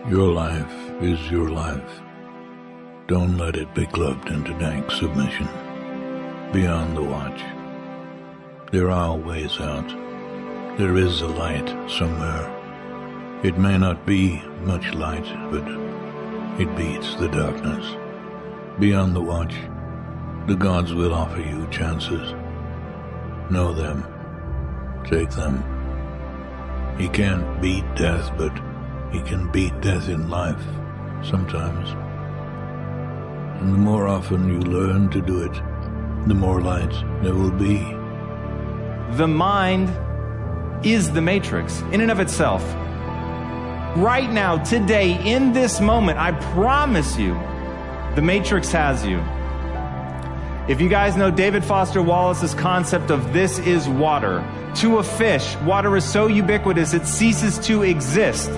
Your life is your life. Don't let it be clubbed into dank submission. Beyond the watch, there are ways out. There is a light somewhere. It may not be much light, but it beats the darkness. Beyond the watch, the gods will offer you chances. Know them. Take them. He can't beat death, but he can beat death in life, sometimes. And the more often you learn to do it, the more light there will be. The mind is the matrix in and of itself. Right now, today, in this moment, I promise you, the matrix has you. If you guys know David Foster Wallace's concept of this is water, to a fish, water is so ubiquitous it ceases to exist.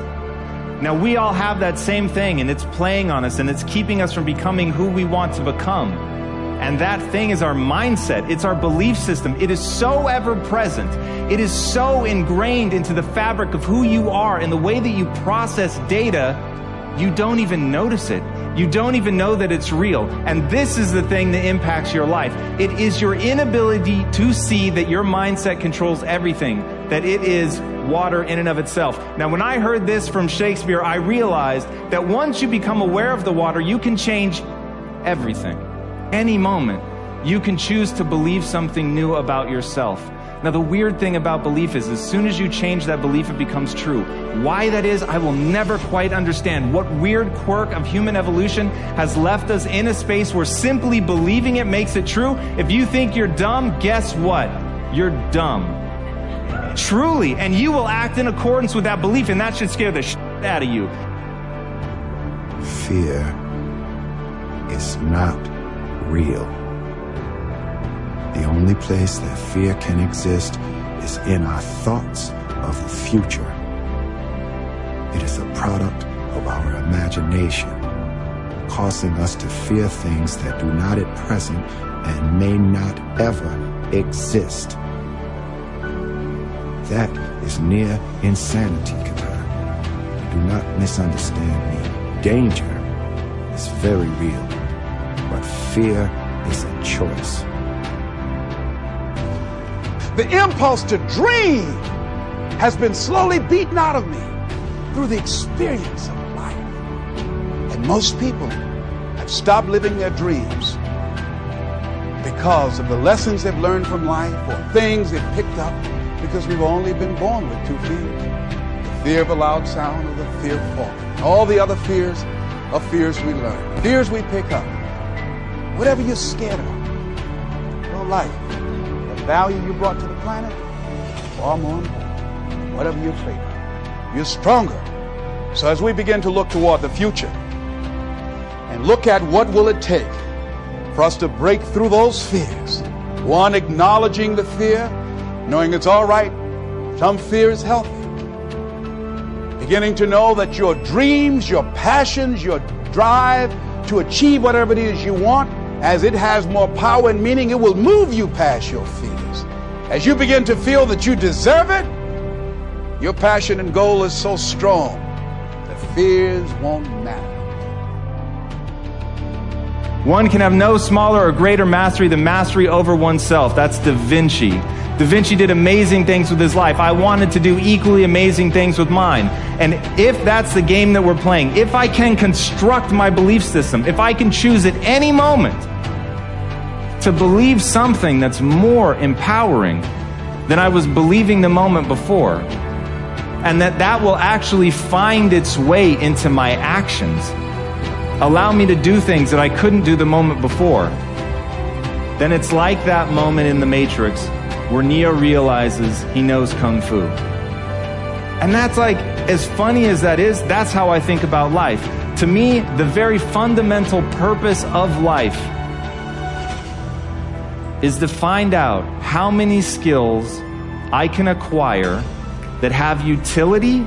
Now, we all have that same thing, and it's playing on us, and it's keeping us from becoming who we want to become. And that thing is our mindset. It's our belief system. It is so ever present. It is so ingrained into the fabric of who you are and the way that you process data, you don't even notice it. You don't even know that it's real. And this is the thing that impacts your life. It is your inability to see that your mindset controls everything, that it is water in and of itself. Now, when I heard this from Shakespeare, I realized that once you become aware of the water, you can change everything. Any moment, you can choose to believe something new about yourself. Now, the weird thing about belief is, as soon as you change that belief, it becomes true. Why that is, I will never quite understand. What weird quirk of human evolution has left us in a space where simply believing it makes it true? If you think you're dumb, guess what? You're dumb. Truly. And you will act in accordance with that belief, and that should scare the shit out of you. Fear is not real. The only place that fear can exist is in our thoughts of the future. It is a product of our imagination, causing us to fear things that do not at present and may not ever exist. That is near insanity, Katar. Do not misunderstand me. Danger is very real, but fear is a choice. The impulse to dream has been slowly beaten out of me through the experience of life. And most people have stopped living their dreams because of the lessons they've learned from life or things they've picked up, because we've only been born with two fears. The fear of a loud sound or the fear of falling. All the other fears are fears we learn, fears we pick up. Whatever you're scared of, your life, value you brought to the planet, far more important. Whatever you're afraid of, you're stronger. So as we begin to look toward the future and look at what will it take for us to break through those fears, one, acknowledging the fear, knowing it's all right, some fear is healthy. Beginning to know that your dreams, your passions, your drive to achieve whatever it is you want, as it has more power and meaning, it will move you past your fears. As you begin to feel that you deserve it, your passion and goal is so strong that fears won't matter. One can have no smaller or greater mastery than mastery over oneself. That's Da Vinci. Da Vinci did amazing things with his life. I wanted to do equally amazing things with mine. And if that's the game that we're playing, if I can construct my belief system, if I can choose at any moment to believe something that's more empowering than I was believing the moment before, and that will actually find its way into my actions, allow me to do things that I couldn't do the moment before, then it's like that moment in the Matrix where Neo realizes he knows Kung Fu. And that's like, as funny as that is, that's how I think about life. To me, the very fundamental purpose of life is to find out how many skills I can acquire that have utility,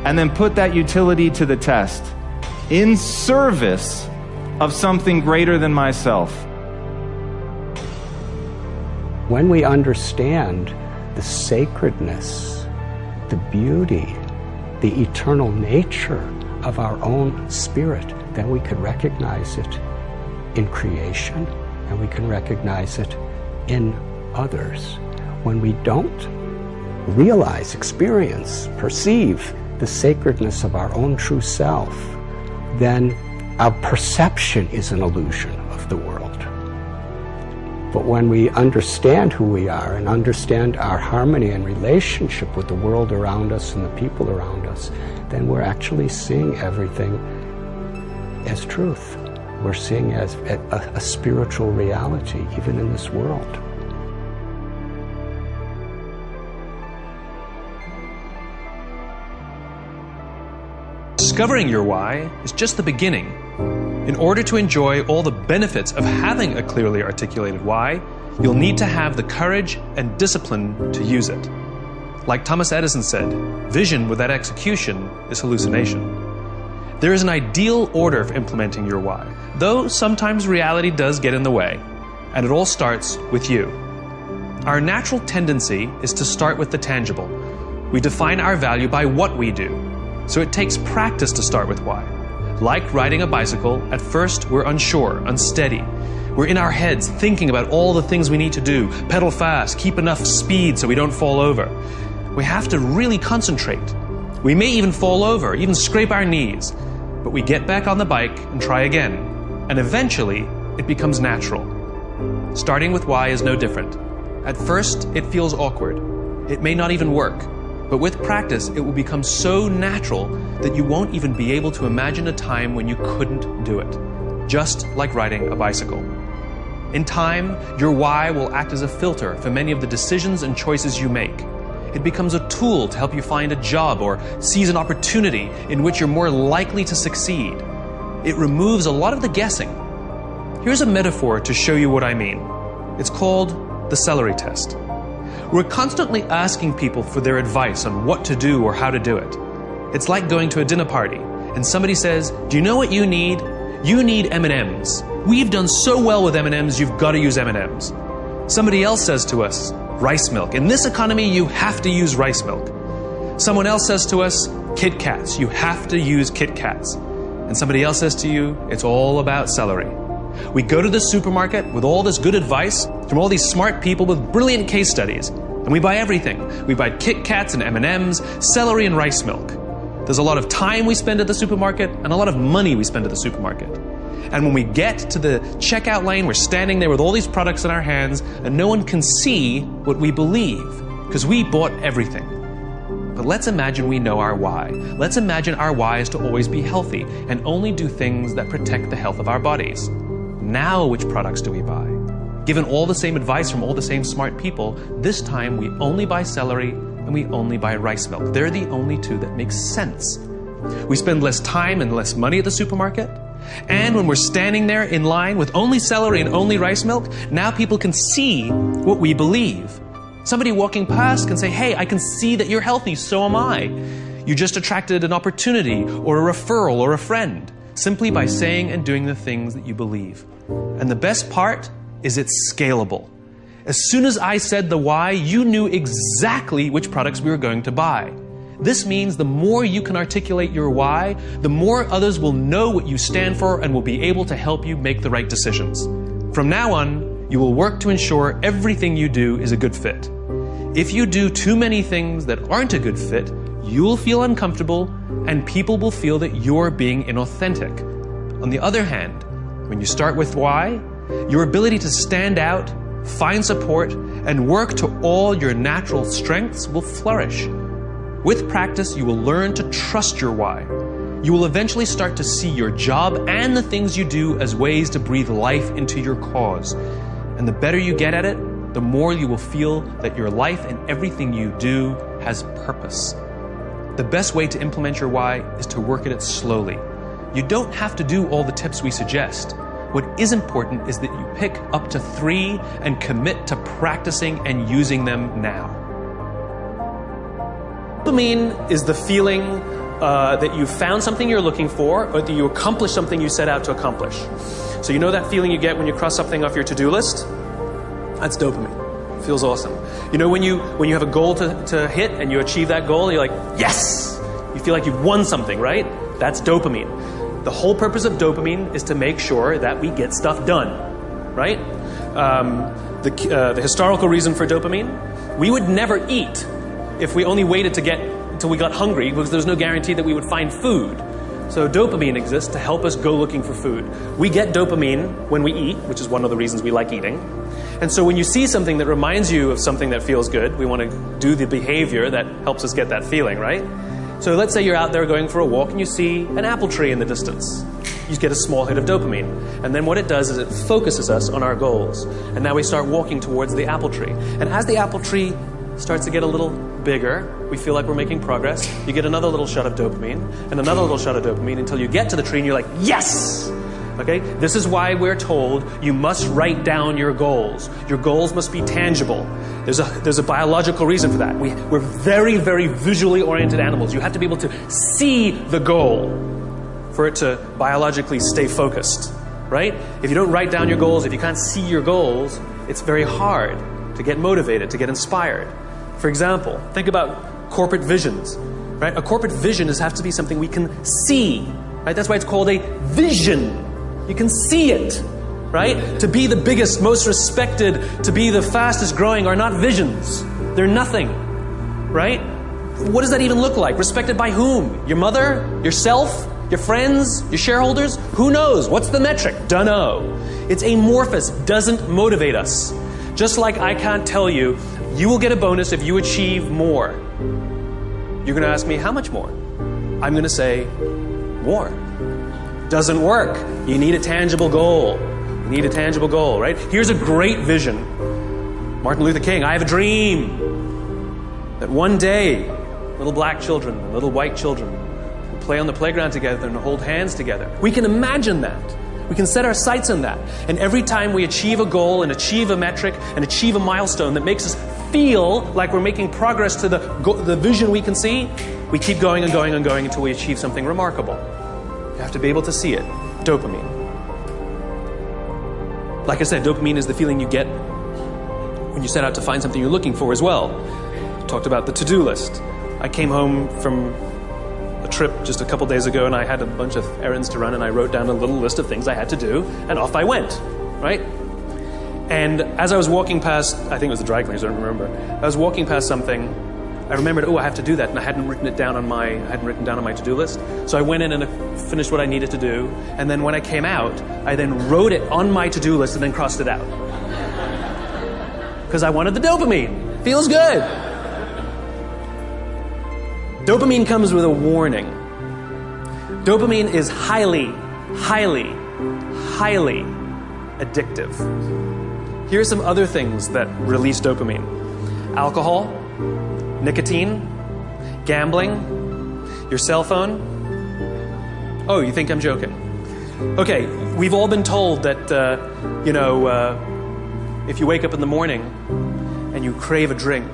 and then put that utility to the test in service of something greater than myself. When we understand the sacredness, the beauty, the eternal nature of our own spirit, then we can recognize it in creation, and we can recognize it in others. When we don't realize, experience, perceive the sacredness of our own true self, then our perception is an illusion of the world. But when we understand who we are and understand our harmony and relationship with the world around us and the people around us, then we're actually seeing everything as truth. We're seeing as a spiritual reality, even in this world. Discovering your why is just the beginning. In order to enjoy all the benefits of having a clearly articulated why, you'll need to have the courage and discipline to use it. Like Thomas Edison said, vision without execution is hallucination. There is an ideal order for implementing your why, though sometimes reality does get in the way, and it all starts with you. Our natural tendency is to start with the tangible. We define our value by what we do, so it takes practice to start with why. Like riding a bicycle, at first we're unsure, unsteady. We're in our heads thinking about all the things we need to do, pedal fast, keep enough speed so we don't fall over. We have to really concentrate. We may even fall over, even scrape our knees, but we get back on the bike and try again, and eventually it becomes natural. Starting with why is no different. At first it feels awkward. It may not even work. But with practice, it will become so natural that you won't even be able to imagine a time when you couldn't do it. Just like riding a bicycle. In time, your why will act as a filter for many of the decisions and choices you make. It becomes a tool to help you find a job or seize an opportunity in which you're more likely to succeed. It removes a lot of the guessing. Here's a metaphor to show you what I mean. It's called the celery test. We're constantly asking people for their advice on what to do or how to do it. It's like going to a dinner party and somebody says, "Do you know what you need? You need M&Ms. We've done so well with M&Ms, you've got to use M&Ms." Somebody else says to us, "Rice milk. In this economy, you have to use rice milk." Someone else says to us, "Kit Kats. You have to use Kit Kats." And somebody else says to you, "It's all about celery." We go to the supermarket with all this good advice from all these smart people with brilliant case studies, and we buy everything. We buy Kit Kats and M&Ms, celery and rice milk. There's a lot of time we spend at the supermarket and a lot of money we spend at the supermarket. And when we get to the checkout lane, we're standing there with all these products in our hands, and no one can see what we believe, because we bought everything. But let's imagine we know our why. Let's imagine our why is to always be healthy and only do things that protect the health of our bodies. Now which products do we buy? Given all the same advice from all the same smart people, this time we only buy celery and we only buy rice milk. They're the only two that make sense. We spend less time and less money at the supermarket. And when we're standing there in line with only celery and only rice milk, now people can see what we believe. Somebody walking past can say, "Hey, I can see that you're healthy, so am I." You just attracted an opportunity or a referral or a friend, simply by saying and doing the things that you believe. And the best part is it's scalable. As soon as I said the why, you knew exactly which products we were going to buy. This means the more you can articulate your why, the more others will know what you stand for and will be able to help you make the right decisions. From now on, you will work to ensure everything you do is a good fit. If you do too many things that aren't a good fit, you'll feel uncomfortable and people will feel that you're being inauthentic. On the other hand, when you start with why, your ability to stand out, find support, and work to all your natural strengths will flourish. With practice, you will learn to trust your why. You will eventually start to see your job and the things you do as ways to breathe life into your cause. And the better you get at it, the more you will feel that your life and everything you do has purpose. The best way to implement your why is to work at it slowly. You don't have to do all the tips we suggest. What is important is that you pick up to 3 and commit to practicing and using them now. Dopamine is the feeling that you found something you're looking for, or that you accomplished something you set out to accomplish. So you know that feeling you get when you cross something off your to-do list? That's dopamine. It feels awesome. You know when you have a goal to hit and you achieve that goal, you're like, yes! You feel like you've won something, right? That's dopamine. The whole purpose of dopamine is to make sure that we get stuff done, right? The historical reason for dopamine, we would never eat if we only waited to get until we got hungry, because there's no guarantee that we would find food. So dopamine exists to help us go looking for food. We get dopamine when we eat, which is one of the reasons we like eating. And so when you see something that reminds you of something that feels good, we want to do the behavior that helps us get that feeling, right? So let's say you're out there going for a walk and you see an apple tree in the distance. You get a small hit of dopamine. And then what it does is it focuses us on our goals. And now we start walking towards the apple tree. And as the apple tree starts to get a little bigger, we feel like we're making progress. You get another little shot of dopamine and another little shot of dopamine until you get to the tree and you're like, yes! Okay? This is why we're told you must write down your goals. Your goals must be tangible. There's a biological reason for that. We're very, very visually oriented animals. You have to be able to see the goal for it to biologically stay focused, right? If you don't write down your goals, if you can't see your goals, it's very hard to get motivated, to get inspired. For example, think about corporate visions, right? A corporate vision has to be something we can see, right? That's why it's called a vision. You can see it, right? To be the biggest, most respected, to be the fastest growing are not visions. They're nothing, right? What does that even look like? Respected by whom? Your mother? Yourself? Your friends? Your shareholders? Who knows? What's the metric? Dunno. It's amorphous, doesn't motivate us. Just like I can't tell you, you will get a bonus if you achieve more. You're going to ask me, how much more? I'm going to say, more. Doesn't work. You need a tangible goal. You need a tangible goal, right? Here's a great vision. Martin Luther King, I have a dream that one day, little black children and little white children will play on the playground together and hold hands together. We can imagine that. We can set our sights on that. And every time we achieve a goal and achieve a metric and achieve a milestone that makes us feel like we're making progress to the vision we can see, we keep going and going and going until we achieve something remarkable. You have to be able to see it. Dopamine. Like I said, dopamine is the feeling you get when you set out to find something you're looking for as well. Talked about the to-do list. I came home from a trip just a couple days ago and I had a bunch of errands to run and I wrote down a little list of things I had to do and off I went, right? And as I was walking past, I think it was the dry cleaners, I don't remember. I was walking past something, I remembered, I have to do that, and I hadn't written down on my to-do list. So I went in and I finished what I needed to do, and then when I came out, I then wrote it on my to-do list and then crossed it out. Because I wanted the dopamine. Feels good. Dopamine comes with a warning. Dopamine is highly, highly, highly addictive. Here are some other things that release dopamine. Alcohol, nicotine, gambling, your cell phone. Oh, you think I'm joking? Okay, we've all been told that, if you wake up in the morning and you crave a drink,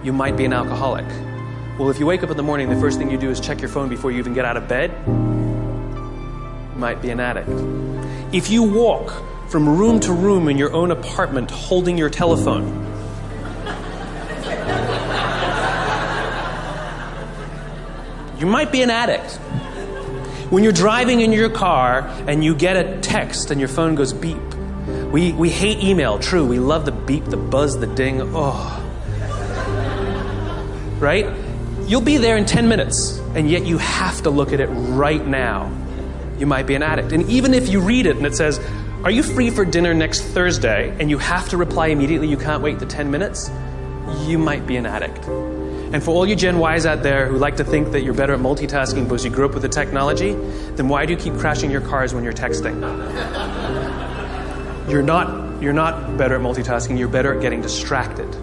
you might be an alcoholic. Well, if you wake up in the morning, the first thing you do is check your phone before you even get out of bed, you might be an addict. If you walk from room to room in your own apartment holding your telephone, you might be an addict. When you're driving in your car and you get a text and your phone goes beep. We hate email, true. We love the beep, the buzz, the ding. Oh. Right? You'll be there in 10 minutes, and yet you have to look at it right now. You might be an addict. And even if you read it and it says, are you free for dinner next Thursday? And you have to reply immediately, you can't wait the 10 minutes. You might be an addict. And for all you Gen Ys out there who like to think that you're better at multitasking because you grew up with the technology, then why do you keep crashing your cars when you're texting? You're not better at multitasking, you're better at getting distracted.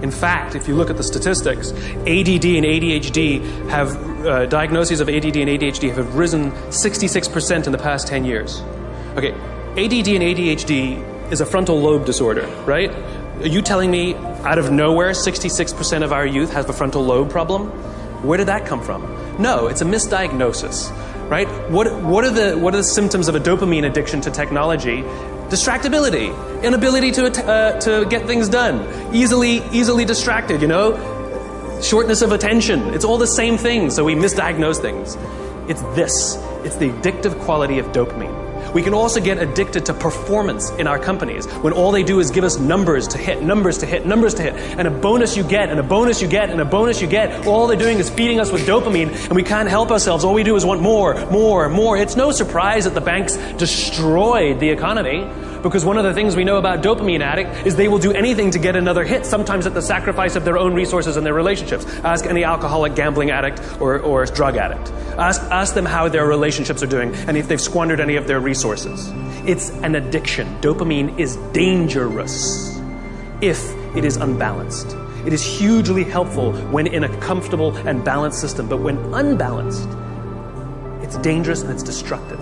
In fact, if you look at the statistics, ADD and ADHD have, diagnoses of ADD and ADHD have risen 66% in the past 10 years. Okay, ADD and ADHD is a frontal lobe disorder, right? Are you telling me out of nowhere 66% of our youth have a frontal lobe problem? Where did that come from? No, it's a misdiagnosis, right? What are the symptoms of a dopamine addiction to technology? Distractibility, inability to get things done, easily distracted, shortness of attention. It's all the same thing, so we misdiagnose things. It's this. It's the addictive quality of dopamine. We can also get addicted to performance in our companies when all they do is give us numbers to hit, numbers to hit, numbers to hit, and a bonus you get, and a bonus you get, and a bonus you get. All they're doing is feeding us with dopamine, and we can't help ourselves. All we do is want more, more, more. It's no surprise that the banks destroyed the economy, because one of the things we know about dopamine addict is they will do anything to get another hit, sometimes at the sacrifice of their own resources and their relationships. Ask any alcoholic, gambling addict, or drug addict. Ask them how their relationships are doing and if they've squandered any of their resources. It's an addiction. Dopamine is dangerous if it is unbalanced. It is hugely helpful when in a comfortable and balanced system, but when unbalanced, it's dangerous and it's destructive.